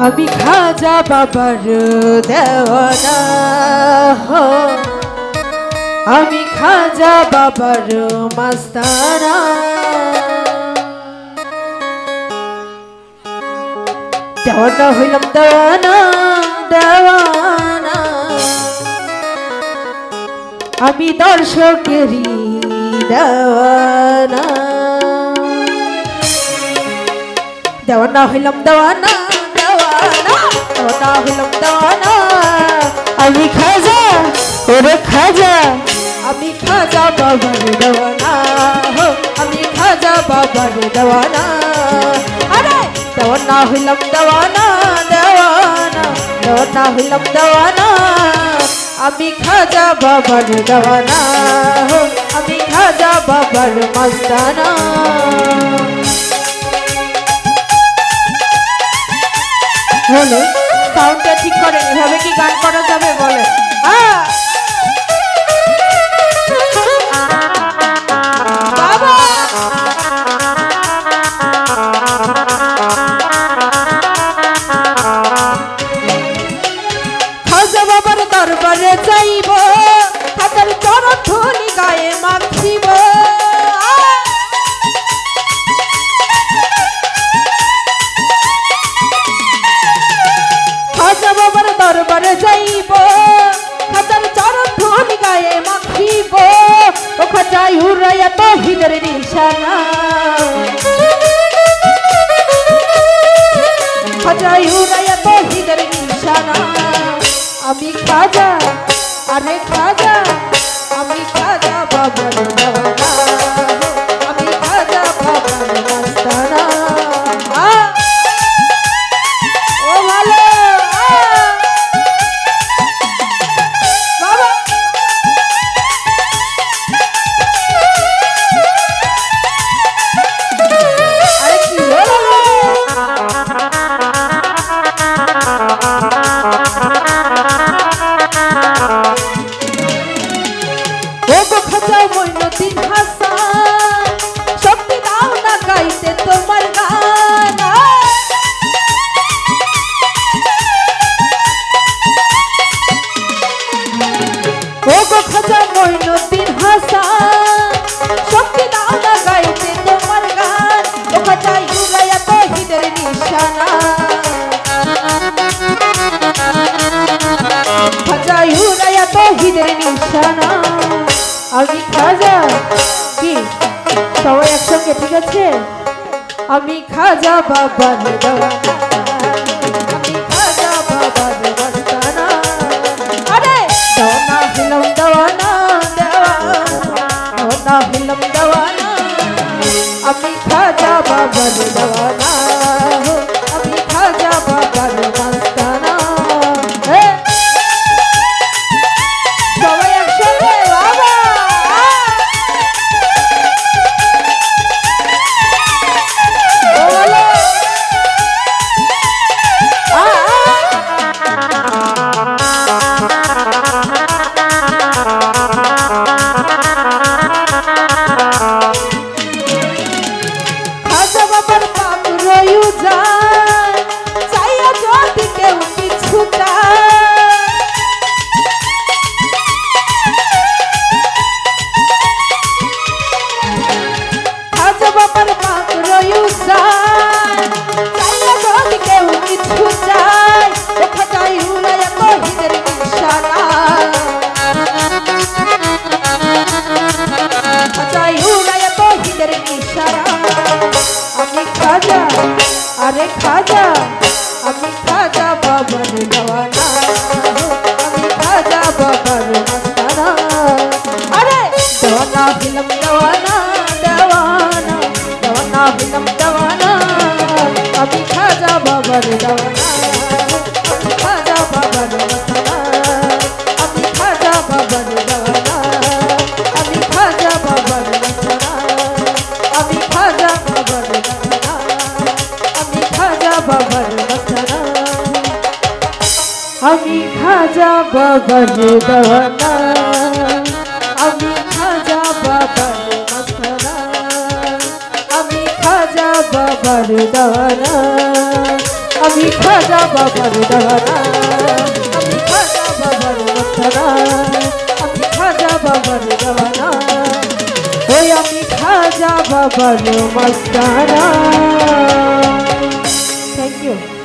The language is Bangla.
আমি খাজা বাবার দেওয়ানা হো, আমি খাজা বাবার মাস্তানা। দেওয়ানা হইলাম দেওয়ানা দেওয়ানা, আমি দর্শকেরই দেওয়ানা। দেওয়ানা হইলাম দেওয়ানা দেওয়ানা, দেওয়ানা হইলাম দেওয়ানা, আমি খাজা ওরে খাজা, আমি খাজা বাবার দেওয়ানা হো, আমি খাজা বাবার দেওয়ানা। আরে দেওয়ানা হইলাম দেওয়ানা দেওয়ানা, দেওয়ানা হইলাম দেওয়ানা, আমি খাজা বাবার দেওয়ানা হো, আমি খাজা বাবার মাস্তানা। বলে সাউন্ডটা ঠিক করেন, এভাবে কি গান করা যাবে বলে? বাবা খাজা বাবার দরবারে যাইব, খাজার চরণ ধুলি গায়ে মাখিব। খাজা বাবার দরবারে যাইব, খাজার চরণ ধুলি গায়ে মাখিব। ও খাজা উড়াইয়া তৌহিদের নিশানা, খাজা উড়াইয়া তৌহিদের নিশানা। আমি খাজা আরে খাজা, আমি খাজা বাবার দেওয়ানা, আমি খাজা বাবার মাস্তানা। ও ভালো বাবা, আরে কি হলো? খাজা মঈনুদ্দিন হাসান, শক্তি দাও না গাইতে তোমার গান। ও গো খাজা মঈনুদ্দিন হাসান, শক্তি দাও না গাইতে তোমার গান। ও খাজা উড়াইয়া তৌহিদের নিশানা, খাজা উড়াইয়া তৌহিদের নিশানা। আমি খাজা কি সবাই একসঙ্গে ঠিক আছে? আমি খাজা বাবার দেওয়ানা, আমি খাজা বাবার মাস্তানা। আরে দেওয়ানা হইলাম দেওয়ানা দেওয়ানা, দেওয়ানা হইলাম দেওয়ানা, আমি খাজা বাবার দেওয়ানা, আমি খাজা বাবার মাস্তানা। সবাই একসঙ্গে বাবা। খাজা বাবার পাক রয়ু যায়, চাইয়া যদি কেউ কিছু চায়। খাজা বাবার পাক রয়ু যায়, চাইয়া যদি কেউ কিছু চায়। ও খাজা উড়াইয়া তৌহিদের নিশানা, খাজা উড়াইয়া তৌহিদের নিশানা। আমি খাজা আরে খাজা, আমি খাজা বাবার দেওয়ানা, আমি খাজা বাবার মাস্তানা। আরে দেওয়ানা হইলাম দেওয়ানা দেওয়ানা, দেওয়ানা হইলাম দেওয়ানা, আমি খাজা বাবার দেওয়ানা, আমি খাজা বাবার মাস্তানা, আমি খাজা বাবার দেওয়ানা, আমি খাজা বাবার মাস্তানা, আমি খাজা বাবার দেওয়ানা, আমি খাজা বাবার মাস্তানা, আমি খাজা বাবার দেওয়ানা, আমি খাজা বাবার মাস্তানা, আমি খাজা বাবার দেওয়ানা, আমি খাজা বাবার দানা, আমি খাজা বাবার মস্তানা, আমি খাজা বাবার দানা, ওই আমি খাজা বাবার মস্তানা। Thank you.